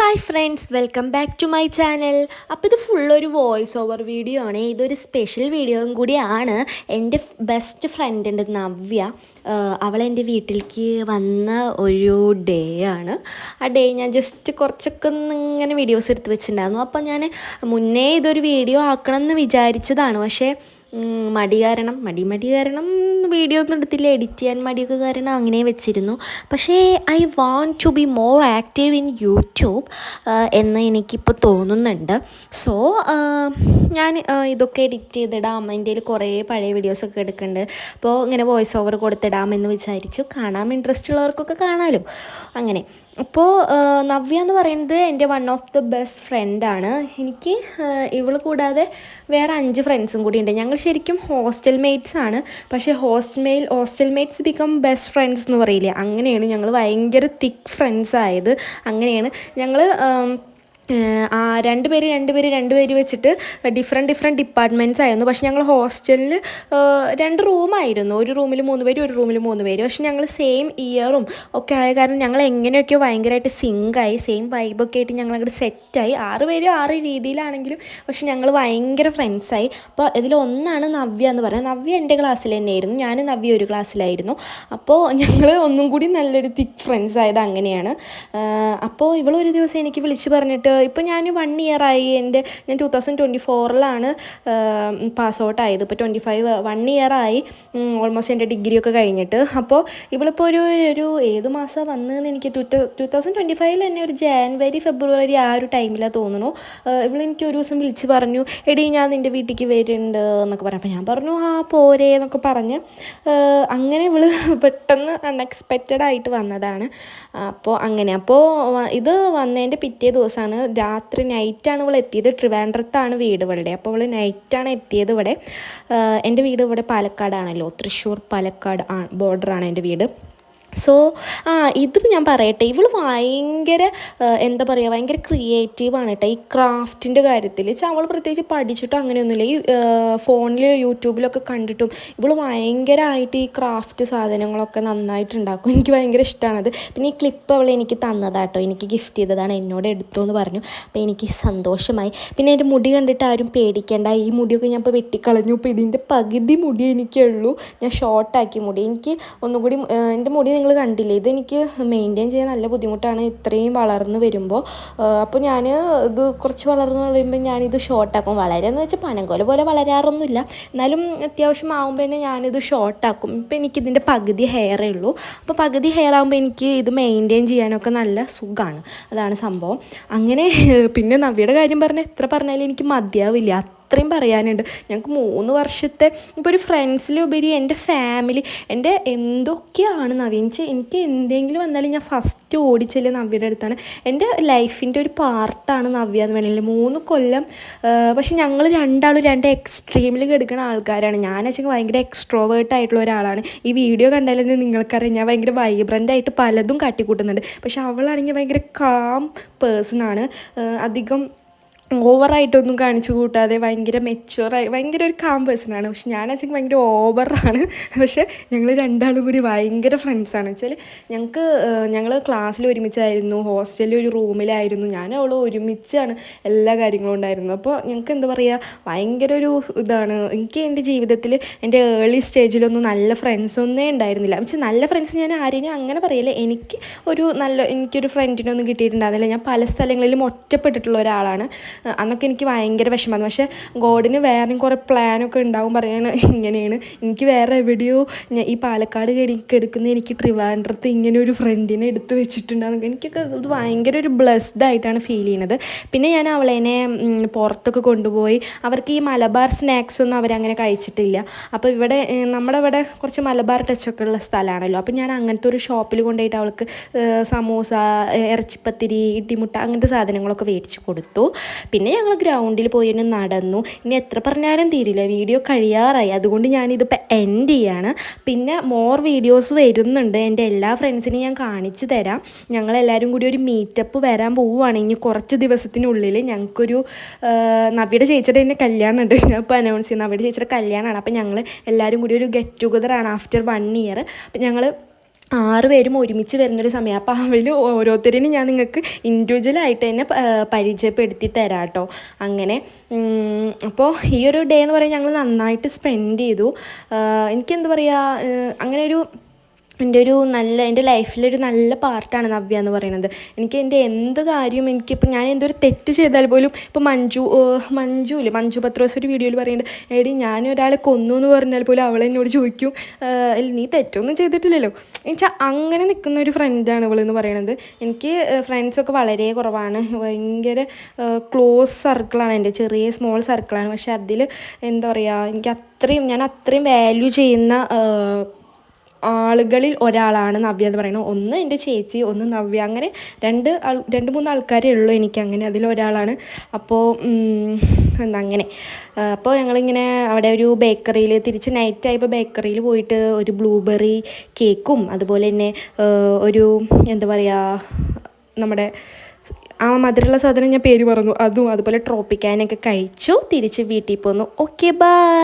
Hi friends, welcome back to my channel. അപ്പോൾ ഇത് ഫുള്ളൊരു voice over video ആണ്. ഇതൊരു സ്പെഷ്യൽ വീഡിയോയും കൂടിയാണ്. എൻ്റെ ബെസ്റ്റ് ഫ്രണ്ട് ഉണ്ട് നവ്യ. അവൾ എൻ്റെ വീട്ടിലേക്ക് വന്ന ഒരു ഡേ ആണ്. ആ ഡേ ഞാൻ ജസ്റ്റ് കുറച്ചൊക്കെ ഇങ്ങനെ വീഡിയോസ് എടുത്ത് വെച്ചിട്ടുണ്ടായിരുന്നു. അപ്പോൾ ഞാൻ മുന്നേ ഇതൊരു വീഡിയോ ആക്കണം എന്ന് വിചാരിച്ചതാണ്. പക്ഷേ മടി കാരണം വീഡിയോ ഒന്നും എടുത്തില്ല, എഡിറ്റ് ചെയ്യാൻ മടിയൊക്കെ കാരണം അങ്ങനെ വെച്ചിരുന്നു. പക്ഷേ I want to be more active in YouTube എന്ന് എനിക്കിപ്പോൾ തോന്നുന്നുണ്ട്. സോ ഞാൻ ഇതൊക്കെ എഡിറ്റ് ചെയ്തിടാം. എൻ്റെ കയ്യിൽ കുറേ പഴയ വീഡിയോസൊക്കെ എടുക്കുന്നുണ്ട്. അപ്പോൾ ഇങ്ങനെ വോയിസ് ഓവർ കൊടുത്തിടാമെന്ന് വിചാരിച്ചു. കാണാൻ ഇൻട്രസ്റ്റ് ഉള്ളവർക്കൊക്കെ കാണാമല്ലോ. അങ്ങനെ അപ്പോൾ നവ്യ എന്ന് പറയുന്നത് എൻ്റെ വൺ ഓഫ് ദ ബെസ്റ്റ് ഫ്രണ്ടാണ്. എനിക്ക് ഇവൾ കൂടാതെ വേറെ 5 ഫ്രണ്ട്സും കൂടി ഉണ്ട്. ഞങ്ങൾ ശരിക്കും ഹോസ്റ്റൽ മേറ്റ്സ് ആണ്. പക്ഷേ hostel mates become best friends എന്ന് പറയില്ലേ, അങ്ങനെയാണ് ഞങ്ങൾ ഭയങ്കര തിക്ക് ഫ്രണ്ട്സ് ആയത്. അങ്ങനെയാണ് ഞങ്ങൾ രണ്ടുപേര് വെച്ചിട്ട് ഡിഫറെൻറ്റ് ഡിപ്പാർട്ട്മെൻറ്റ്സ് ആയിരുന്നു. പക്ഷെ ഞങ്ങൾ ഹോസ്റ്റലിൽ 2 റൂമായിരുന്നു. ഒരു റൂമിൽ 3 പേര്, ഒരു റൂമിൽ 3 പേര്. പക്ഷെ ഞങ്ങൾ സെയിം ഇയറും ഒക്കെ ആയ കാരണം ഞങ്ങൾ എങ്ങനെയൊക്കെയോ ഭയങ്കരമായിട്ട് സിങ്കായി, സെയിം വൈബൊക്കെ ആയിട്ട് ഞങ്ങൾ അങ്ങോട്ട് സെറ്റായി. 6 പേര് 6 രീതിയിലാണെങ്കിലും പക്ഷെ ഞങ്ങൾ ഭയങ്കര ഫ്രണ്ട്സായി. അപ്പോൾ ഇതിലൊന്നാണ് നവ്യ എന്ന് പറയുന്നത്. നവ്യ എൻ്റെ ക്ലാസ്സിൽ തന്നെയായിരുന്നു, ഞാൻ നവ്യ ഒരു ക്ലാസ്സിലായിരുന്നു. അപ്പോൾ ഞങ്ങൾ ഒന്നും കൂടി നല്ലൊരു തിക്ക് ഫ്രണ്ട്സ് ആയത് അങ്ങനെയാണ്. അപ്പോൾ ഇവളൊരു ദിവസം എനിക്ക് വിളിച്ച് പറഞ്ഞിട്ട്, ഇപ്പോൾ ഞാൻ 1 ഇയറായി. ഞാൻ 2024 പാസ് ഔട്ട് ആയത്. ഇപ്പോൾ 1 ഇയറായി ഓൾമോസ്റ്റ് എൻ്റെ ഡിഗ്രിയൊക്കെ കഴിഞ്ഞിട്ട്. അപ്പോൾ ഇവളിപ്പോൾ ഒരു ഏത് മാസമാണ് വന്നതെന്ന് എനിക്ക് 2025 തന്നെ ഒരു ജാനുവരി ഫെബ്രുവരി ആ ഒരു ടൈമിലാണ് തോന്നുന്നു. ഇവളെനിക്ക് ഒരു ദിവസം വിളിച്ച് പറഞ്ഞു, എടി ഞാൻ നിൻ്റെ വീട്ടിലേക്ക് വരുന്നുണ്ട് എന്നൊക്കെ പറഞ്ഞു. അപ്പോൾ ഞാൻ പറഞ്ഞു പോരേ എന്നൊക്കെ പറഞ്ഞ് അങ്ങനെ ഇവൾ പെട്ടെന്ന് അൺഎക്സ്പെക്റ്റഡ് ആയിട്ട് വന്നതാണ്. അപ്പോൾ ഇത് വന്നതിൻ്റെ പിറ്റേ ദിവസമാണ്, രാത്രി നൈറ്റാണ് ഇവൾ എത്തിയത്. ട്രിവാൻഡ്രത്താണ് വീട് ഇവളുടെ. അപ്പോൾ അവൾ നൈറ്റാണ് എത്തിയത് ഇവിടെ. എൻ്റെ വീട് ഇവിടെ പാലക്കാടാണല്ലോ, തൃശ്ശൂർ പാലക്കാട് ബോർഡറാണ് എൻ്റെ വീട്. സോ ഇതിപ്പോൾ ഞാൻ പറയട്ടെ, ഇവൾ ഭയങ്കര എന്താ പറയുക, ഭയങ്കര ക്രിയേറ്റീവാണ് കേട്ടോ ഈ ക്രാഫ്റ്റിൻ്റെ കാര്യത്തിൽ. അവൾ പ്രത്യേകിച്ച് പഠിച്ചിട്ടോ അങ്ങനെയൊന്നുമില്ല. ഈ ഫോണിൽ യൂട്യൂബിലൊക്കെ കണ്ടിട്ടും ഇവൾ ഭയങ്കരമായിട്ട് ഈ ക്രാഫ്റ്റ് സാധനങ്ങളൊക്കെ നന്നായിട്ട് ഉണ്ടാക്കും. എനിക്ക് ഭയങ്കര ഇഷ്ടമാണത്. പിന്നെ ഈ ക്ലിപ്പ് അവൾ എനിക്ക് തന്നതാട്ടോ, എനിക്ക് ഗിഫ്റ്റ് ചെയ്തതാണ്, എന്നോട് എടുത്തു എന്ന് പറഞ്ഞു. അപ്പോൾ എനിക്ക് സന്തോഷമായി. പിന്നെ എൻ്റെ മുടി കണ്ടിട്ട് ആരും പേടിക്കേണ്ട, ഈ മുടിയൊക്കെ ഞാൻ ഇപ്പോൾ വെട്ടിക്കളഞ്ഞു. ഇപ്പോൾ ഇതിൻ്റെ പകുതി മുടി എനിക്കുള്ളൂ. ഞാൻ ഷോർട്ടാക്കി മുടി. എനിക്ക് ഒന്നുകൂടി എൻ്റെ മുടി നിങ്ങൾ കണ്ടില്ലേ, ഇതെനിക്ക് മെയിൻറ്റെയിൻ ചെയ്യാൻ നല്ല ബുദ്ധിമുട്ടാണ് ഇത്രയും വളർന്ന് വരുമ്പോൾ. അപ്പോൾ ഞാൻ ഇത് കുറച്ച് വളർന്ന് കഴിയുമ്പോൾ ഞാനിത് ഷോർട്ടാക്കും. വളരെയെന്ന് വെച്ചാൽ പനങ്കോല പോലെ വളരാറൊന്നുമില്ല, എന്നാലും അത്യാവശ്യം ആകുമ്പോൾ തന്നെ ഞാനിത് ഷോർട്ടാക്കും. ഇപ്പോൾ എനിക്കിതിൻ്റെ പകുതി ഹെയറേ ഉള്ളൂ. അപ്പോൾ പകുതി ഹെയർ ആകുമ്പോൾ എനിക്ക് ഇത് മെയിൻറ്റെയിൻ ചെയ്യാനൊക്കെ നല്ല സുഖമാണ്. അതാണ് സംഭവം. അങ്ങനെ പിന്നെ നവ്യയുടെ കാര്യം പറഞ്ഞാൽ എത്ര പറഞ്ഞാലും എനിക്ക് മതിയാവില്ല, അത്രയും പറയാനുണ്ട്. ഞങ്ങൾക്ക് 3 വർഷത്തെ ഇപ്പോൾ ഒരു ഫ്രണ്ട്സിലുപരി എൻ്റെ ഫാമിലി, എൻ്റെ എന്തൊക്കെയാണ് നവ്യ. എനിക്ക് എന്തെങ്കിലും വന്നാലും ഞാൻ ഫസ്റ്റ് ഓടിച്ചല്ലേ നവ്യയുടെ അടുത്താണ്. എൻ്റെ ലൈഫിൻ്റെ ഒരു പാർട്ടാണ് നവ്യ എന്ന് വേണമെങ്കിൽ. 3 കൊല്ലം. പക്ഷെ ഞങ്ങൾ രണ്ടാളും 2 എക്സ്ട്രീമിൽ കിടക്കുന്ന ആൾക്കാരാണ്. ഞാൻ വെച്ചാൽ ഭയങ്കര എക്സ്ട്രോവേർട്ട് ആയിട്ടുള്ള ഒരാളാണ്. ഈ വീഡിയോ കണ്ടാലും നിങ്ങൾക്കറിയാം ഞാൻ ഭയങ്കര വൈബ്രൻ്റായിട്ട് പലതും കാട്ടിക്കൂട്ടുന്നുണ്ട്. പക്ഷെ അവളാണെങ്കിൽ ഭയങ്കര കാം പേഴ്സണാണ്. അധികം ഓവറായിട്ടൊന്നും കാണിച്ചു കൂട്ടാതെ ഭയങ്കര മെച്ചുവറായി ഭയങ്കര ഒരു കാം പേഴ്സണാണ്. പക്ഷെ ഞാൻ വെച്ചാൽ ഭയങ്കര ഓവറാണ്. പക്ഷേ ഞങ്ങൾ രണ്ടാളും കൂടി ഭയങ്കര ഫ്രണ്ട്സാണ്. വെച്ചാൽ ഞങ്ങൾ ക്ലാസ്സിൽ ഒരുമിച്ചായിരുന്നു, ഹോസ്റ്റലിൽ ഒരു റൂമിലായിരുന്നു. ഞാനും അവൾ ഒരുമിച്ചാണ് എല്ലാ കാര്യങ്ങളും ഉണ്ടായിരുന്നത്. അപ്പോൾ ഞങ്ങൾക്ക് എന്താ പറയുക, ഭയങ്കര ഒരു ഇതാണ്. എനിക്ക് എൻ്റെ ജീവിതത്തിൽ എൻ്റെ ഏർലി സ്റ്റേജിലൊന്നും നല്ല ഫ്രണ്ട്സൊന്നേ ഉണ്ടായിരുന്നില്ല. വെച്ചാൽ നല്ല ഫ്രണ്ട്സ് ഞാൻ ആരെയും അങ്ങനെ പറയില്ല, എനിക്കൊരു ഫ്രണ്ടിനൊന്നും കിട്ടിയിട്ടുണ്ടായിരുന്നില്ല. ഞാൻ പല സ്ഥലങ്ങളിലും ഒറ്റപ്പെട്ടിട്ടുള്ള ഒരാളാണ്. അന്നൊക്കെ എനിക്ക് ഭയങ്കര വിഷമമാണ്. പക്ഷേ ഗോഡിന് വേറെയും കുറേ പ്ലാനൊക്കെ ഉണ്ടാവും. പറയാണ് ഇങ്ങനെയാണ്, എനിക്ക് വേറെ എവിടെയോ ഈ പാലക്കാട് കിടക്കുന്ന എനിക്ക് ട്രിവാൻഡ്രത്ത് ഇങ്ങനെ ഒരു ഫ്രണ്ടിനെ എടുത്ത് വെച്ചിട്ടുണ്ടാകും. എനിക്കൊക്കെ അത് ഭയങ്കര ഒരു ബ്ലെസ്ഡ് ആയിട്ടാണ് ഫീൽ ചെയ്യുന്നത്. പിന്നെ ഞാൻ അവളേനെ പുറത്തൊക്കെ കൊണ്ടുപോയി. അവർക്ക് ഈ മലബാർ സ്നാക്സ് ഒന്നും അവരങ്ങനെ കഴിച്ചിട്ടില്ല. അപ്പോൾ നമ്മുടെ ഇവിടെ കുറച്ച് മലബാർ ടച്ചൊക്കെ ഉള്ള സ്ഥലമാണല്ലോ. അപ്പോൾ ഞാൻ അങ്ങനത്തെ ഒരു ഷോപ്പിൽ കൊണ്ടുപോയിട്ട് അവൾക്ക് സമൂസ, ഇറച്ചിപ്പത്തിരി, ഇടിമുട്ട അങ്ങനത്തെ സാധനങ്ങളൊക്കെ മേടിച്ച് കൊടുത്തു. പിന്നെ ഞങ്ങൾ ഗ്രൗണ്ടിൽ പോയി നടന്നു. ഇനി എത്ര പറഞ്ഞാലും തീരില്ല, വീഡിയോ കഴിയാറായി. അതുകൊണ്ട് ഞാനിതിപ്പോൾ എൻഡ് ചെയ്യാണ്. പിന്നെ മോർ വീഡിയോസ് വരുന്നുണ്ട്. എൻ്റെ എല്ലാ ഫ്രണ്ട്സിനെയും ഞാൻ കാണിച്ചു തരാം. ഞങ്ങളെല്ലാവരും കൂടി ഒരു മീറ്റപ്പ് വരാൻ പോവുകയാണ് ഇനി കുറച്ച് ദിവസത്തിനുള്ളിൽ. ഞങ്ങൾക്കൊരു നവ്യയുടെ ചേച്ചിയുടെ തന്നെ കല്യാണമുണ്ട്. ഞാൻ ഇപ്പോൾ അനൗൺസ് ചെയ്യുന്നത് നവ്യയുടെ ചേച്ചിയുടെ കല്യാണമാണ്. അപ്പോൾ ഞങ്ങൾ എല്ലാവരും കൂടി ഒരു ഗെറ്റ് ടുഗദറാണ് ആഫ്റ്റർ 1 ഇയർ. അപ്പോൾ ഞങ്ങൾ 6 പേരും ഒരുമിച്ച് വരുന്നൊരു സമയം. അപ്പോൾ അവരിൽ ഓരോരുത്തരിനും ഞാൻ നിങ്ങൾക്ക് ഇൻഡിവിജ്വലായിട്ട് തന്നെ പരിചയപ്പെടുത്തി തരാം കേട്ടോ. അങ്ങനെ അപ്പോൾ ഈ ഒരു ഡേ എന്ന് പറയുന്നത് ഞങ്ങൾ നന്നായിട്ട് സ്പെൻഡ് ചെയ്തു. എനിക്കെന്താ പറയുക, അങ്ങനെ ഒരു എൻ്റെ ലൈഫിലൊരു നല്ല പാർട്ടാണ് നവ്യ എന്ന് പറയുന്നത്. എനിക്ക് എൻ്റെ എന്ത് കാര്യവും എനിക്കിപ്പോൾ ഞാൻ എന്തൊരു തെറ്റ് ചെയ്താൽ പോലും ഇപ്പോൾ മഞ്ജു പത്രോസ് ഒരു വീഡിയോയിൽ പറയുന്നുണ്ട്, എടി ഞാൻ ഒരാളെ കൊന്നു എന്ന് പറഞ്ഞാൽ പോലും അവളെന്നോട് ചോദിക്കും നീ തെറ്റൊന്നും ചെയ്തിട്ടില്ലല്ലോ. എന്നുവെച്ചാൽ അങ്ങനെ നിൽക്കുന്ന ഒരു ഫ്രണ്ടാണ് ഇവളെന്ന് പറയുന്നത്. എനിക്ക് ഫ്രണ്ട്സൊക്കെ വളരെ കുറവാണ്, ഭയങ്കര ക്ലോസ് സർക്കിളാണ് എൻ്റെ, ചെറിയ സ്മോൾ സർക്കിളാണ്. പക്ഷെ അതിൽ എന്താ പറയുക, ഞാൻ അത്രയും വാല്യൂ ചെയ്യുന്ന ആളുകളിൽ ഒരാളാണ് നവ്യ എന്ന് പറയുന്നത്. ഒന്ന് എൻ്റെ ചേച്ചി, ഒന്ന് നവ്യ, അങ്ങനെ 2-3 ആൾക്കാരേ ഉള്ളൂ എനിക്ക്, അങ്ങനെ അതിലൊരാളാണ്. അപ്പോൾ അങ്ങനെ അപ്പോൾ ഞങ്ങളിങ്ങനെ അവിടെ ഒരു ബേക്കറിയിൽ തിരിച്ച് നൈറ്റായപ്പോൾ ബേക്കറിയിൽ പോയിട്ട് ഒരു ബ്ലൂബെറി കേക്കും അതുപോലെ തന്നെ ഒരു എന്താ പറയുക, നമ്മുടെ മധുരമുള്ള സാധനം ഞാൻ പേര് പറഞ്ഞു അതും, അതുപോലെ ട്രോപ്പിക്കാനൊക്കെ കഴിച്ചു തിരിച്ച് വീട്ടിൽ പോന്നു. Okay bye.